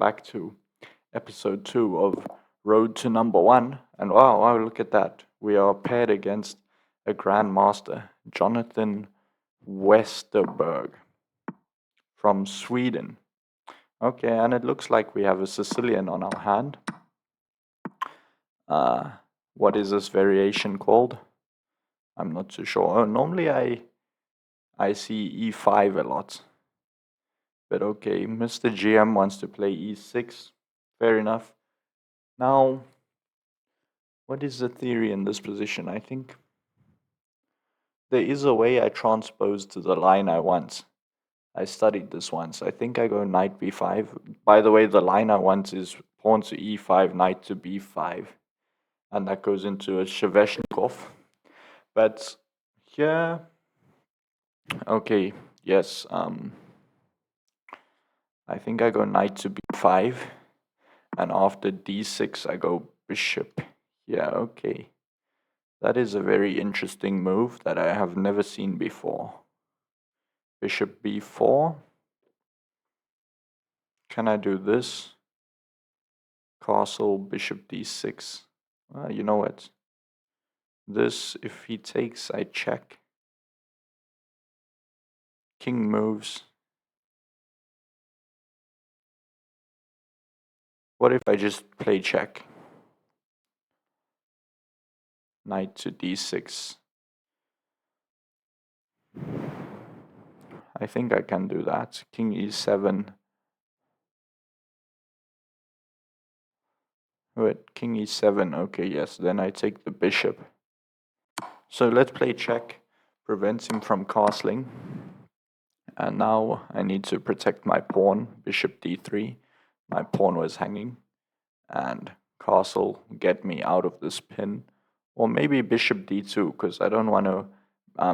back to episode 2 of Road to Number 1. And wow, look at that. We are paired against a Grandmaster, Jonathan Westerberg from Sweden. Okay, and it looks like we have a Sicilian on our hand. What is this variation called? I'm not too sure. Oh, normally I see e5 a lot. But okay, Mr. GM wants to play e6. Fair enough. Now, what is the theory in this position? I think there is a way I transpose to the line I want. I studied this once. I think I go knight b5. By the way, the line I want is pawn to e5, knight to b5. And that goes into a Sheveshnikov. But here, okay, yes, I think I go knight to b5. And after d6, I go bishop. Yeah, okay. That is a very interesting move that I have never seen before. Bishop b4. Can I do this? Castle, bishop d6. You know what? This, if he takes, I check. King moves. What if I just play check? Knight to d6. I think I can do that. King e7. Wait, king e7. Okay, yes, then I take the bishop. So let's play check. Prevents him from castling. And now I need to protect my pawn. Bishop d3. My pawn was hanging. And castle, get me out of this pin. Or maybe bishop d2, because I don't want to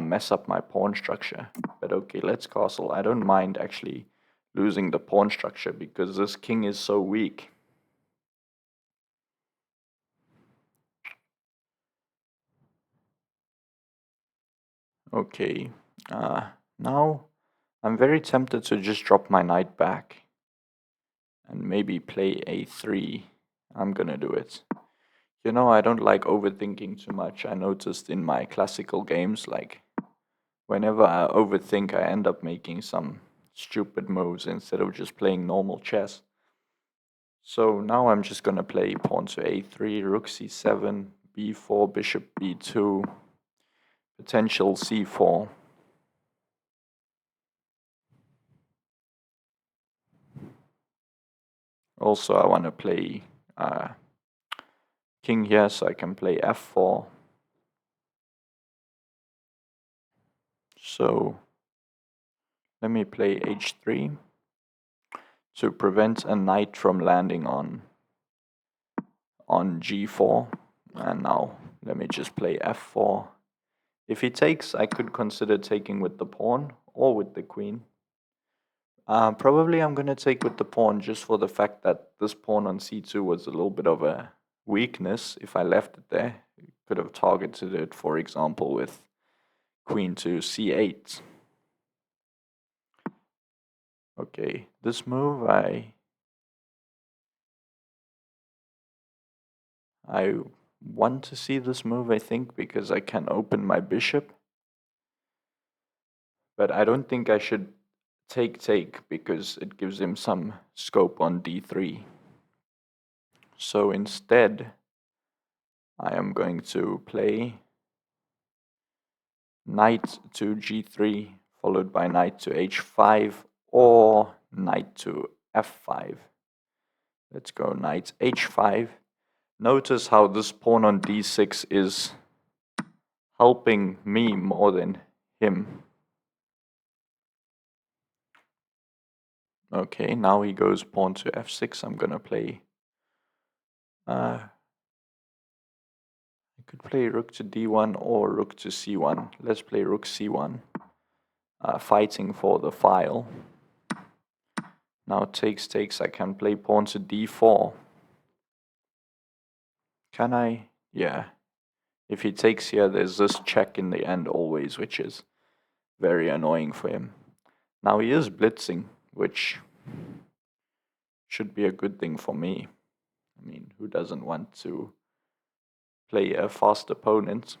mess up my pawn structure. But okay, let's castle. I don't mind actually losing the pawn structure because this king is so weak. Okay, now I'm very tempted to just drop my knight back and maybe play a3. I'm gonna do it. You know, I don't like overthinking too much. I noticed in my classical games, like, whenever I overthink, I end up making some stupid moves instead of just playing normal chess. So now I'm just gonna play pawn to a3, rook c7, b4, bishop b2, potential c4. Also, I want to play king here, so I can play f4. So let me play h3 to prevent a knight from landing on g4. And now let me just play f4. If he takes, I could consider taking with the pawn or with the queen. Probably I'm going to take with the pawn just for the fact that this pawn on c2 was a little bit of a weakness. If I left it there, could have targeted it, for example, with queen to c8. Okay, this move I want to see this move, I think, because I can open my bishop. But I don't think I should take because it gives him some scope on d3. So instead, I am going to play knight to g3, followed by knight to h5, or knight to f5. Let's go knight h5. Notice how this pawn on d6 is helping me more than him. Okay, now he goes pawn to f6. I'm gonna play... I could play rook to d1 or rook to c1. Let's play rook c1. Fighting for the file. Now takes. I can play pawn to d4. Can I? Yeah. If he takes here, there's this check in the end always, which is very annoying for him. Now he is blitzing, which should be a good thing for me. I mean, who doesn't want to play a fast opponent?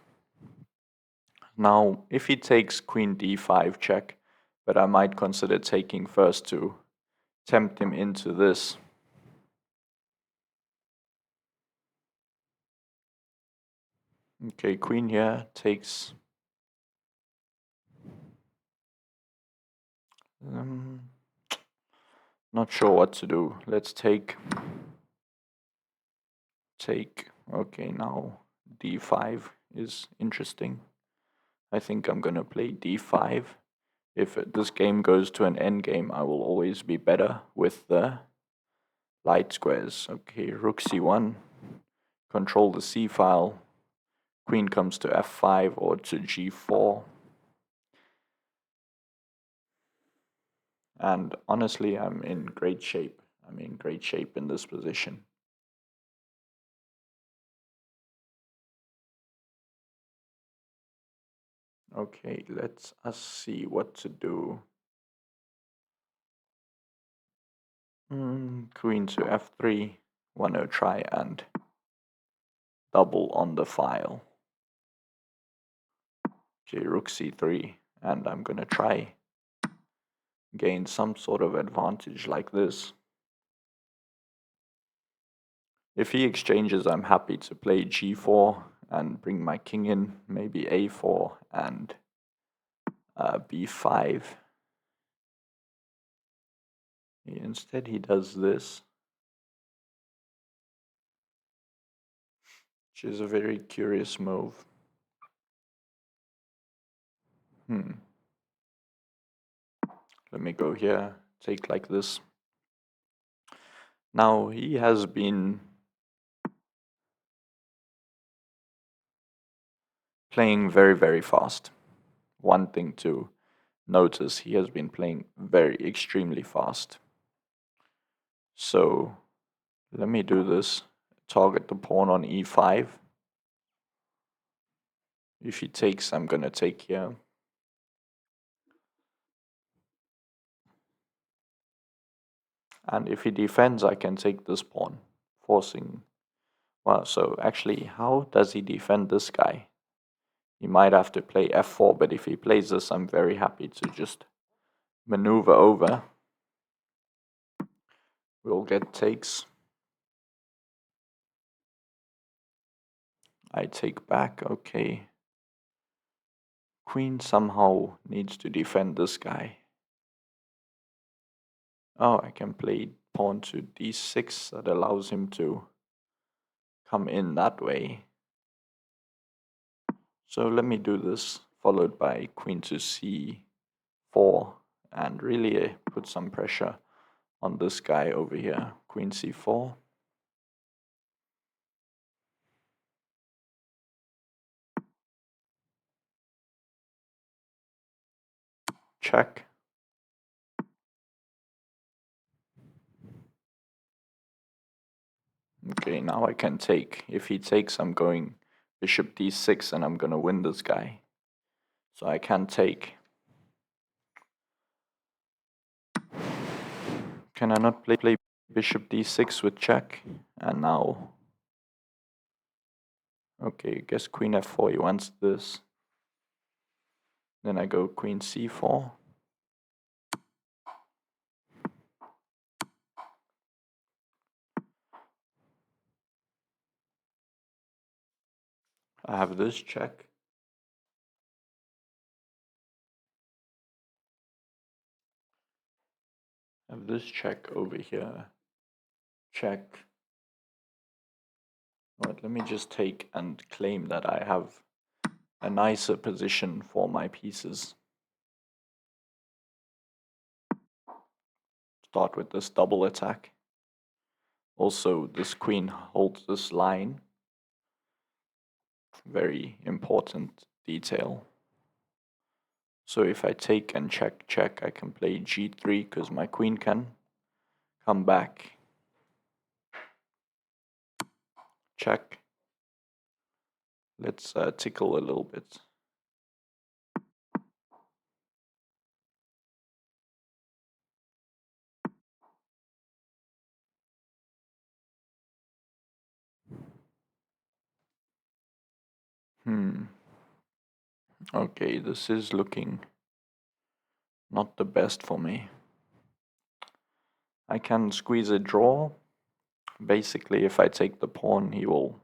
Now, if he takes queen d5 check, but I might consider taking first to tempt him into this. Okay, queen here takes. Not sure what to do. Let's take. Okay, now d5 is interesting. I think I'm gonna play d5. If this game goes to an endgame, I will always be better with the light squares. Okay, rook c1, control the c file, queen comes to f5 or to g4. And honestly, I'm in great shape. I'm in great shape in this position. Okay, let's us see what to do. Queen to f3. Wanna try and double on the file. Okay, rook c3, and I'm gonna try gain some sort of advantage like this. If he exchanges, I'm happy to play g4 and bring my king in, maybe a4 and b5. Instead, he does this, which is a very curious move. Let me go here, take like this. Now, he has been playing very, very fast. One thing to notice, he has been playing very extremely fast. So let me do this. Target the pawn on e5. If he takes, I'm gonna take here. And if he defends, I can take this pawn, forcing. Well, so actually, how does he defend this guy? He might have to play f4, but if he plays this, I'm very happy to just maneuver over. We'll get takes. I take back, okay. Queen somehow needs to defend this guy. Oh, I can play pawn to d6. That allows him to come in that way. So let me do this, followed by queen to c4, and really put some pressure on this guy over here. Queen c4. Check. Okay, now I can take. If he takes, I'm going bishop d6 and I'm gonna win this guy. So I can take. Can I not play bishop d6 with check? And now, okay, guess queen f4, he wants this. Then I go queen c4. I have this check. I have this check over here. Check. Right, let me just take and claim that I have a nicer position for my pieces. Start with this double attack. Also, this queen holds this line. Very important detail. So if I take and check, check, I can play g3 because my queen can come back. Check. Let's tickle a little bit. Okay, this is looking not the best for me. I can squeeze a draw. Basically, if I take the pawn, he will...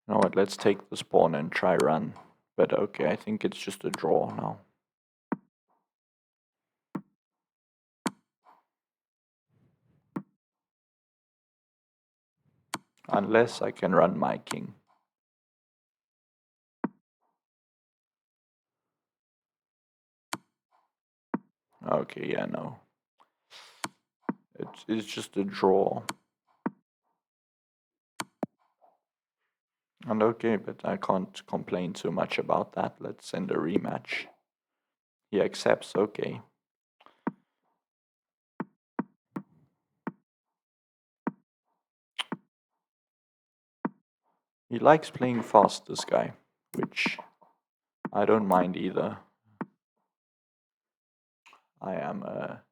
You know what, let's take this pawn and try run. But okay, I think it's just a draw now. Unless I can run my king. Okay, yeah, no. It's just a draw. And okay, but I can't complain too much about that. Let's send a rematch. He accepts, okay. He likes playing fast, this guy, which I don't mind either. I am a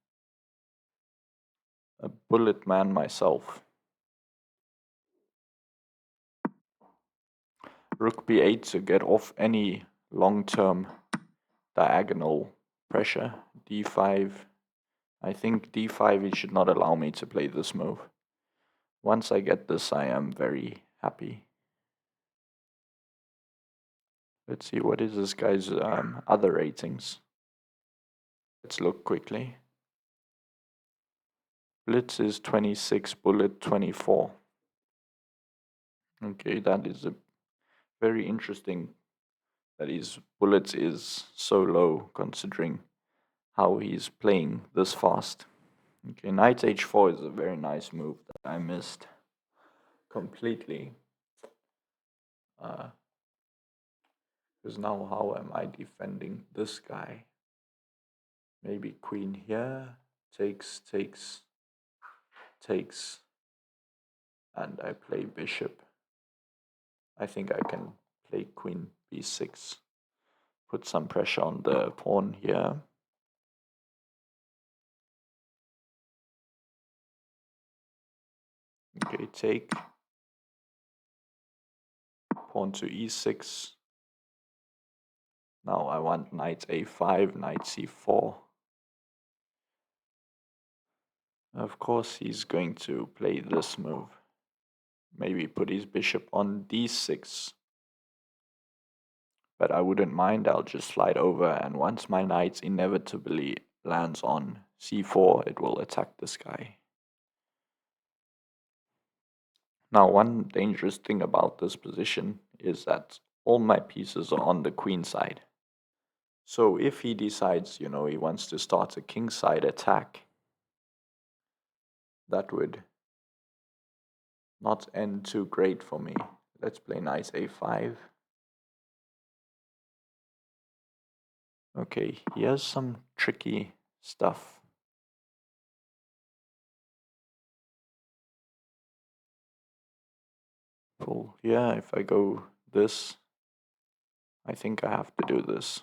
bullet man myself. Rook b8 to get off any long-term diagonal pressure. d5. I think d5, he should not allow me to play this move. Once I get this, I am very happy. Let's see, what is this guy's other ratings? Let's look quickly. Blitz is 26, bullet 24. Okay, that is a very interesting that his bullets is so low considering how he's playing this fast. Okay, knight h4 is a very nice move that I missed completely. Because now how am I defending this guy? Maybe queen here, takes, and I play bishop. I think I can play queen b6, put some pressure on the pawn here. Okay, take, pawn to e6. Now I want knight a5, knight c4. Of course he's going to play this move. Maybe put his bishop on d6. But I wouldn't mind, I'll just slide over, and once my knight inevitably lands on c4, it will attack this guy. Now, one dangerous thing about this position is that all my pieces are on the queen side. So if he decides, he wants to start a kingside attack, that would not end too great for me. Let's play knight a5. Okay, he has some tricky stuff. Cool. Yeah, if I go this, I think I have to do this.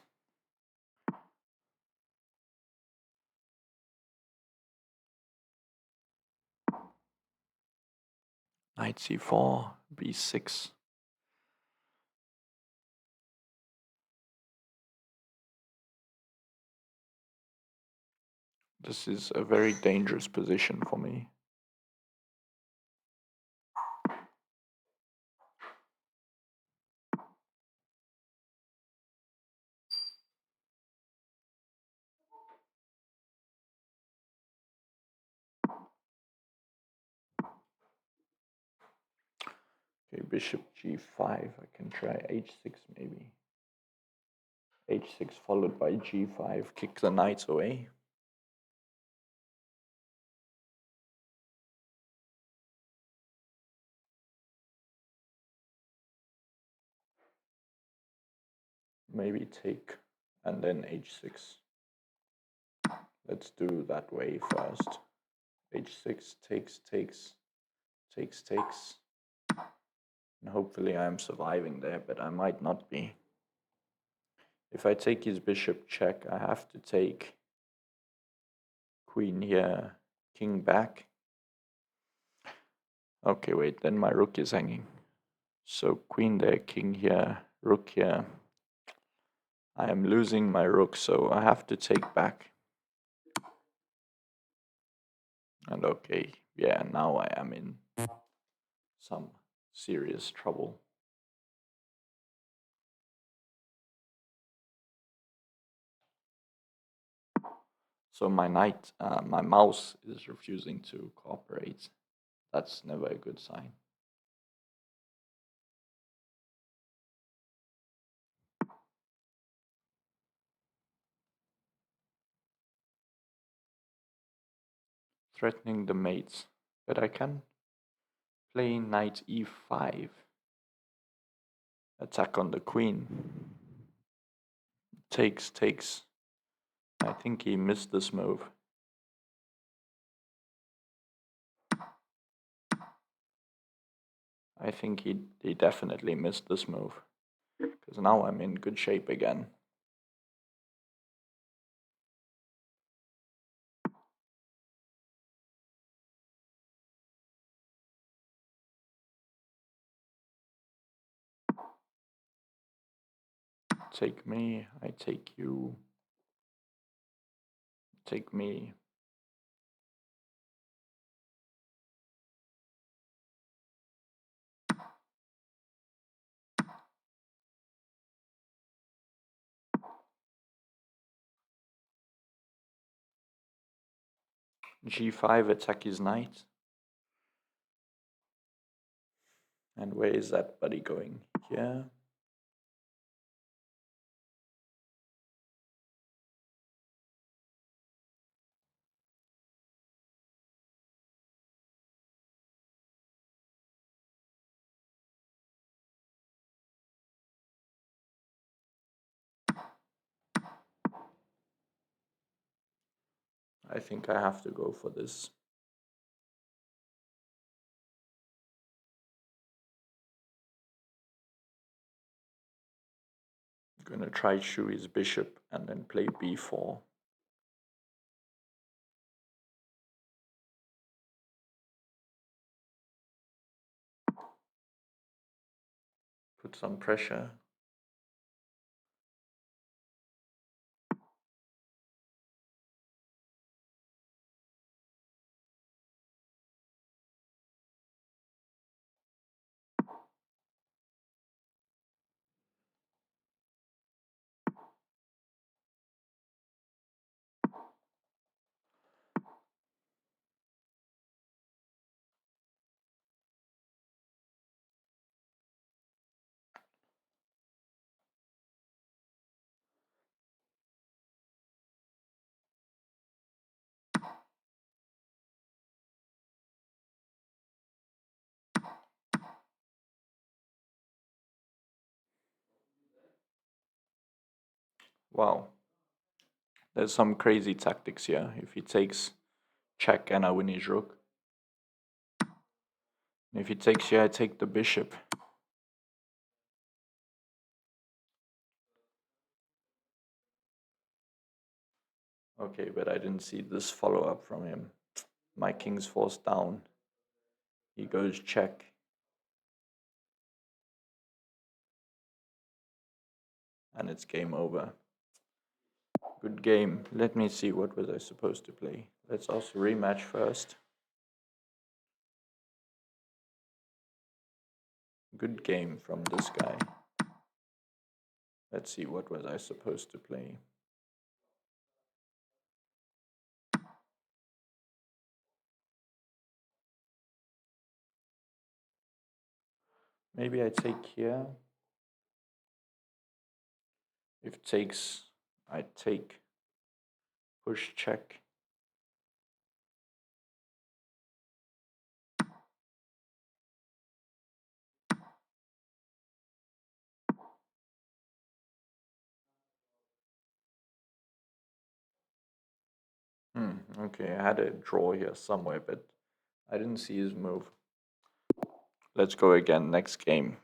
Knight c4, b6. This is a very dangerous position for me. Okay, bishop g5. I can try h6 maybe. h6 followed by g5. Kick the knights away. Maybe take and then h6. Let's do that way first. h6 takes. And hopefully I'm surviving there, but I might not be. If I take his bishop check, I have to take queen here, king back. Okay, wait, then my rook is hanging. So queen there, king here, rook here. I am losing my rook, so I have to take back. And okay, yeah, now I am in some serious trouble. So my knight, my mouse is refusing to cooperate. That's never a good sign. Threatening the mates, but I can play knight e5. Attack on the queen. Takes. I think he missed this move. I think he definitely missed this move. Because now I'm in good shape again. Take me, I take you. Take me. G5, attack his knight. And where is that buddy going? Here. I think I have to go for this. I'm gonna try chew his bishop and then play b4. Put some pressure. Wow. There's some crazy tactics here. If he takes check and I win his rook. And if he takes here, I take the bishop. Okay, but I didn't see this follow-up from him. My king's forced down. He goes check. And it's game over. Good game. Let me see, what was I supposed to play? Let's also rematch first. Good game from this guy. Let's see, what was I supposed to play? Maybe I take here. If takes, I take push check. Okay, I had a draw here somewhere, but I didn't see his move. Let's go again, next game.